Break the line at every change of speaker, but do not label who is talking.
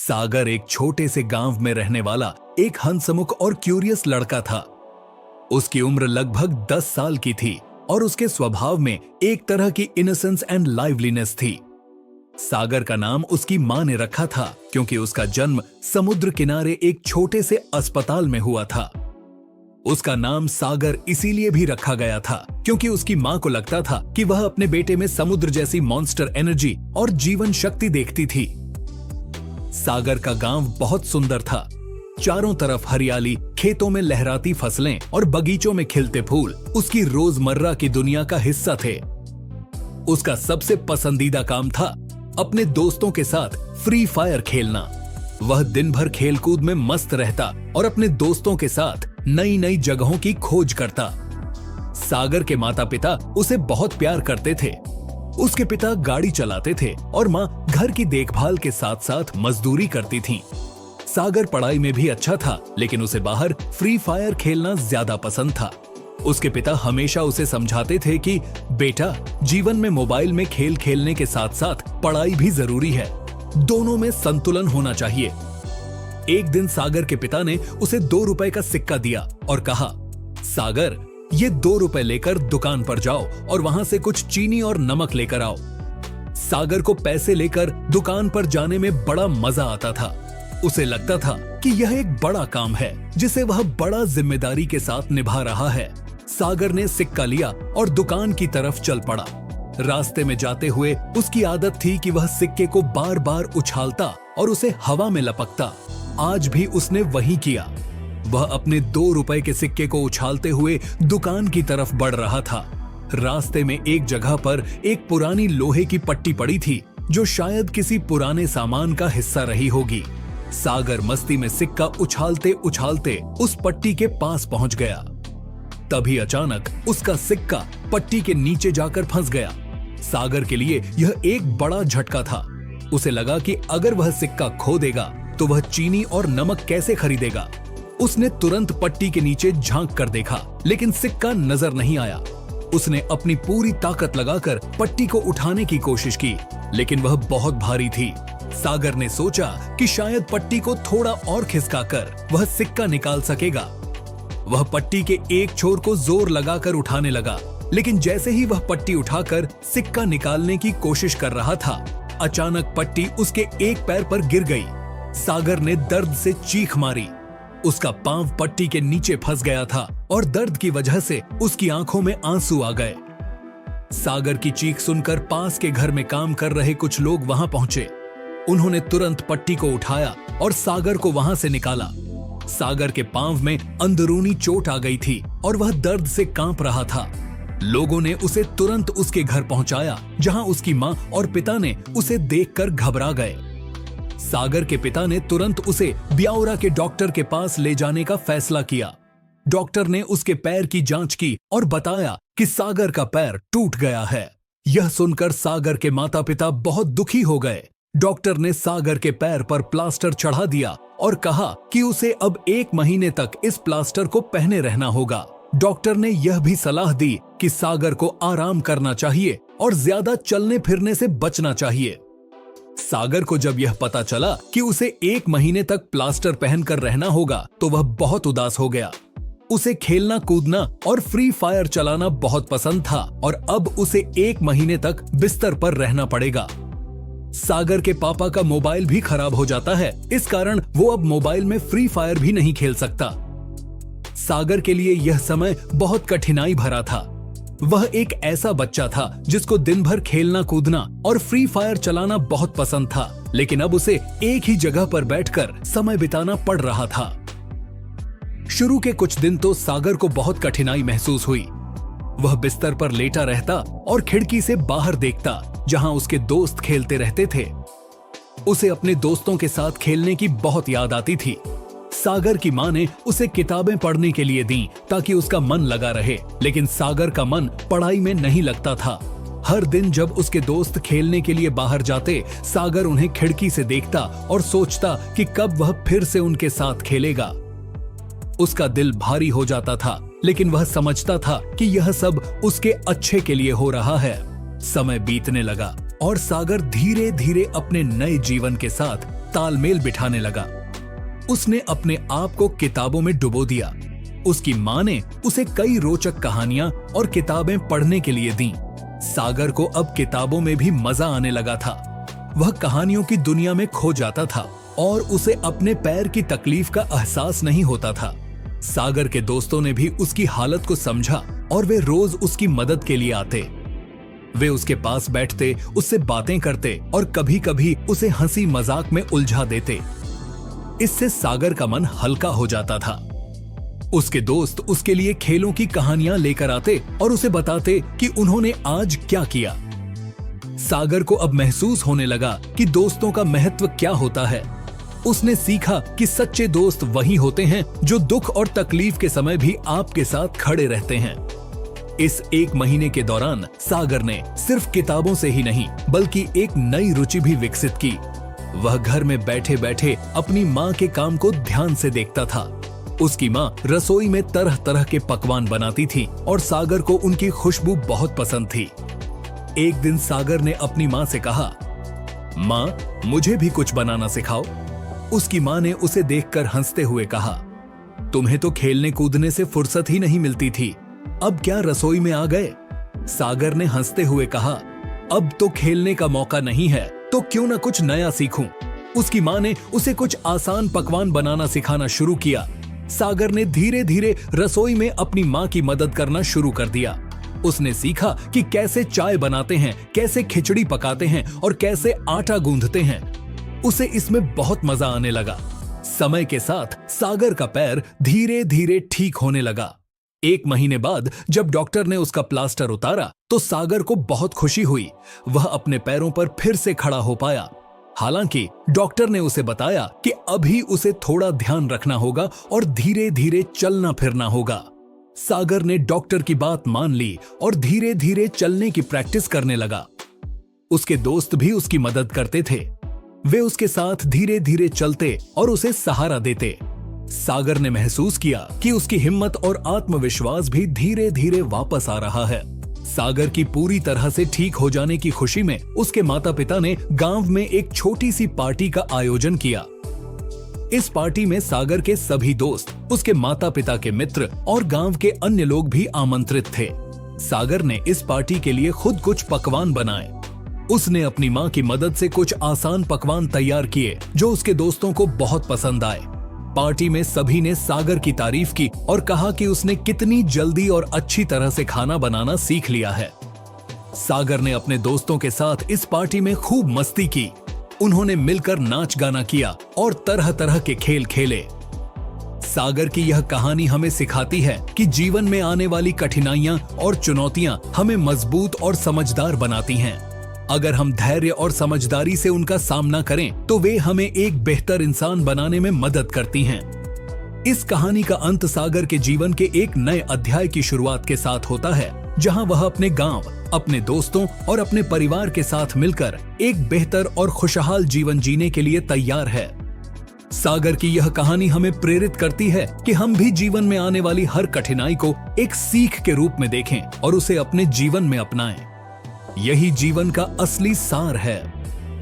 सागर एक छोटे से गांव में रहने वाला एक हंसमुख और क्यूरियस लड़का था। उसकी उम्र लगभग 10 साल की थी और उसके स्वभाव में एक तरह की इनोसेंस एंड लाइवलीनेस थी। सागर का नाम उसकी मां ने रखा था क्योंकि उसका जन्म समुद्र किनारे एक छोटे से अस्पताल में हुआ था। उसका नाम सागर इसीलिए भी रखा गया था क्योंकि उसकी मां को लगता था कि वह अपने बेटे में समुद्र जैसी मॉन्स्टर एनर्जी और जीवन शक्ति देखती थी। सागर का गांव बहुत सुंदर था। चारों तरफ हरियाली, खेतों में लहराती फसलें और बगीचों में खिलते फूल उसकी रोजमर्रा की दुनिया का हिस्सा थे। उसका सबसे पसंदीदा काम था अपने दोस्तों के साथ फ्री फायर खेलना। वह दिन भर खेलकूद में मस्त रहता और अपने दोस्तों के साथ नई नई जगहों की खोज करता। सागर के माता पिता उसे बहुत प्यार करते थे। उसके पिता गाड़ी चलाते थे और मां घर की देखभाल के साथ साथ मजदूरी करती थीं। सागर पढ़ाई में भी अच्छा था, लेकिन उसे बाहर फ्री फायर खेलना ज्यादा पसंद था। उसके पिता हमेशा उसे समझाते थे कि बेटा, जीवन में मोबाइल में खेल खेलने के साथ साथ पढ़ाई भी जरूरी है, दोनों में संतुलन होना चाहिए। एक दिन सागर के पिता ने उसे 2 रुपए का सिक्का दिया और कहा, सागर, ये 2 रुपए लेकर दुकान पर जाओ और वहां से कुछ चीनी और नमक लेकर आओ। सागर को पैसे लेकर दुकान पर जाने में बड़ा मजा आता था। उसे लगता था कि यह एक बड़ा काम है जिसे वह बड़ा जिम्मेदारी के साथ निभा रहा है। सागर ने सिक्का लिया और दुकान की तरफ चल पड़ा। रास्ते में जाते हुए उसकी आदत थी कि वह सिक्के को बार बार उछालता और उसे हवा में लपकता। आज भी उसने वही किया। वह अपने 2 रुपए के सिक्के को उछालते हुए दुकान की तरफ बढ़ रहा था। रास्ते में एक जगह पर एक पुरानी लोहे की पट्टी पड़ी थी जो शायद किसी पुराने सामान का हिस्सा रही होगी। सागर मस्ती में सिक्का उछालते उछालते उस पट्टी के पास पहुंच गया। तभी अचानक उसका सिक्का पट्टी के नीचे जाकर फंस गया। सागर के लिए यह एक बड़ा झटका था। उसे लगा कि अगर वह सिक्का खो देगा तो वह चीनी और नमक कैसे खरीदेगा। उसने तुरंत पट्टी के नीचे झांक कर देखा, लेकिन सिक्का नजर नहीं आया। उसने अपनी पूरी ताकत लगाकर पट्टी को उठाने की कोशिश की, लेकिन वह बहुत भारी थी। सागर ने सोचा कि शायद पट्टी को थोड़ा और खिसकाकर वह सिक्का निकाल सकेगा। वह पट्टी के एक छोर को जोर लगाकर उठाने लगा, लेकिन जैसे ही वह पट्टी उठाकर सिक्का निकालने की कोशिश कर रहा था, अचानक पट्टी उसके एक पैर पर गिर गई। सागर ने दर्द से चीख मारी। उसका पांव पट्टी के नीचे फंस गया था और दर्द की वजह से उसकी आंखों में आंसू आ गए। सागर की चीख सुनकर पास के घर में काम कर रहे कुछ लोग वहां पहुंचे। उन्होंने तुरंत पट्टी को उठाया और सागर को वहां से निकाला। सागर के पांव में अंदरूनी चोट आ गई थी और वह दर्द से कांप रहा था। लोगों ने उसे तुरंत उसके घर पहुंचाया, जहां उसकी मां और पिता ने उसे देखकर घबरा गए। सागर के पिता ने तुरंत उसे ब्यावरा के डॉक्टर के पास ले जाने का फैसला किया। डॉक्टर ने उसके पैर की जांच की और बताया कि सागर का पैर टूट गया है। यह सुनकर सागर के माता पिता बहुत दुखी हो गए। डॉक्टर ने सागर के पैर पर प्लास्टर चढ़ा दिया और कहा कि उसे अब 1 महीने तक इस प्लास्टर को पहने रहना होगा। डॉक्टर ने यह भी सलाह दी कि सागर को आराम करना चाहिए और ज्यादा चलने फिरने से बचना चाहिए। सागर को जब यह पता चला कि उसे 1 महीने तक प्लास्टर पहनकर रहना होगा, तो वह बहुत उदास हो गया। उसे खेलना कूदना और फ्री फायर चलाना बहुत पसंद था और अब उसे 1 महीने तक बिस्तर पर रहना पड़ेगा। सागर के पापा का मोबाइल भी खराब हो जाता है, इस कारण वो अब मोबाइल में फ्री फायर भी नहीं खेल सकता। सागर के लिए यह समय बहुत कठिनाई भरा था। वह एक ऐसा बच्चा था जिसको दिन भर खेलना कूदना और फ्री फायर चलाना बहुत पसंद था, लेकिन अब उसे एक ही जगह पर बैठकर समय बिताना पड़ रहा था। शुरू के कुछ दिन तो सागर को बहुत कठिनाई महसूस हुई। वह बिस्तर पर लेटा रहता और खिड़की से बाहर देखता, जहां उसके दोस्त खेलते रहते थे। उसे अपने दोस्तों के साथ खेलने की बहुत याद आती थी। सागर की मां ने उसे किताबें पढ़ने के लिए दी ताकि उसका मन लगा रहे, लेकिन सागर का मन पढ़ाई में नहीं लगता था। हर दिन जब उसके दोस्त खेलने के लिए बाहर जाते, सागर उन्हें खिड़की से देखता और सोचता कि कब वह फिर से उनके साथ खेलेगा। उसका दिल भारी हो जाता था, लेकिन वह समझता था कि यह सब उसके अच्छे के लिए हो रहा है। समय बीतने लगा और सागर धीरे धीरे अपने नए जीवन के साथ तालमेल बिठाने लगा। उसने अपने आप को किताबों में डुबो दिया। उसकी माँ ने उसे कई रोचक कहानियां और किताबें पढ़ने के लिए दी। सागर को अब किताबों में भी मजा आने लगा था। वह कहानियों की दुनिया में खो जाता था और उसे अपने पैर की तकलीफ का एहसास नहीं होता था। सागर के दोस्तों ने भी उसकी हालत को समझा और वे रोज उसकी मदद के लिए आते। वे उसके पास बैठते, उससे बातें करते और कभी कभी उसे हंसी मजाक में उलझा देते। इससे सागर का मन हल्का हो जाता था। उसके दोस्त उसके लिए खेलों की कहानियां लेकर आते और उसे बताते कि उन्होंने आज क्या किया। सागर को अब महसूस होने लगा कि दोस्तों का महत्व क्या होता है। उसने सीखा कि सच्चे दोस्त वही होते हैं जो दुख और तकलीफ के समय भी आपके साथ खड़े रहते हैं। इस 1 महीने के दौरान सागर ने सिर्फ किताबों से ही नहीं बल्कि एक नई रुचि भी विकसित की। वह घर में बैठे बैठे अपनी माँ के काम को ध्यान से देखता था। उसकी माँ रसोई में तरह तरह के पकवान बनाती थी और सागर को उनकी खुशबू बहुत पसंद थी। एक दिन सागर ने अपनी माँ से कहा, माँ, मुझे भी कुछ बनाना सिखाओ। उसकी माँ ने उसे देखकर हंसते हुए कहा, तुम्हें तो खेलने कूदने से फुर्सत ही नहीं मिलती थी, अब क्या रसोई में आ गए? सागर ने हंसते हुए कहा, अब तो खेलने का मौका नहीं है, तो क्यों ना कुछ नया सीखूं। उसकी माँ ने उसे कुछ आसान पकवान बनाना सिखाना शुरू किया। सागर ने धीरे धीरे रसोई में अपनी माँ की मदद करना शुरू कर दिया। उसने सीखा कि कैसे चाय बनाते हैं, कैसे खिचड़ी पकाते हैं और कैसे आटा गूंथते हैं। उसे इसमें बहुत मजा आने लगा। समय के साथ सागर का पैर धीरे धीरे ठीक होने लगा। 1 महीने बाद जब डॉक्टर ने उसका प्लास्टर उतारा तो सागर को बहुत खुशी हुई। वह अपने पैरों पर फिर से खड़ा हो पाया। हालांकि डॉक्टर ने उसे बताया कि अभी उसे थोड़ा ध्यान रखना होगा और धीरे धीरे चलना फिरना होगा। सागर ने डॉक्टर की बात मान ली और धीरे धीरे चलने की प्रैक्टिस करने लगा। उसके दोस्त भी उसकी मदद करते थे। वे उसके साथ धीरे धीरे चलते और उसे सहारा देते। सागर ने महसूस किया कि उसकी हिम्मत और आत्मविश्वास भी धीरे धीरे वापस आ रहा है। सागर की पूरी तरह से ठीक हो जाने की खुशी में उसके माता पिता ने गांव में एक छोटी सी पार्टी का आयोजन किया। इस पार्टी में सागर के सभी दोस्त, उसके माता पिता के मित्र और गांव के अन्य लोग भी आमंत्रित थे। सागर ने इस पार्टी के लिए खुद कुछ पकवान बनाए। उसने अपनी माँ की मदद से कुछ आसान पकवान तैयार किए जो उसके दोस्तों को बहुत पसंद आए। पार्टी में सभी ने सागर की तारीफ की और कहा कि उसने कितनी जल्दी और अच्छी तरह से खाना बनाना सीख लिया है। सागर ने अपने दोस्तों के साथ इस पार्टी में खूब मस्ती की। उन्होंने मिलकर नाच गाना किया और तरह तरह के खेल खेले। सागर की यह कहानी हमें सिखाती है कि जीवन में आने वाली कठिनाइयां और चुनौतियां हमें मजबूत और समझदार बनाती हैं। अगर हम धैर्य और समझदारी से उनका सामना करें तो वे हमें एक बेहतर इंसान बनाने में मदद करती हैं। इस कहानी का अंत सागर के जीवन के एक नए अध्याय की शुरुआत के साथ होता है, जहां वह अपने गांव, अपने दोस्तों और अपने परिवार के साथ मिलकर एक बेहतर और खुशहाल जीवन जीने के लिए तैयार है। सागर की यह कहानी हमें प्रेरित करती है कि हम भी जीवन में आने वाली हर कठिनाई को एक सीख के रूप में देखें और उसे अपने जीवन में अपनाएं। यही जीवन का असली सार है।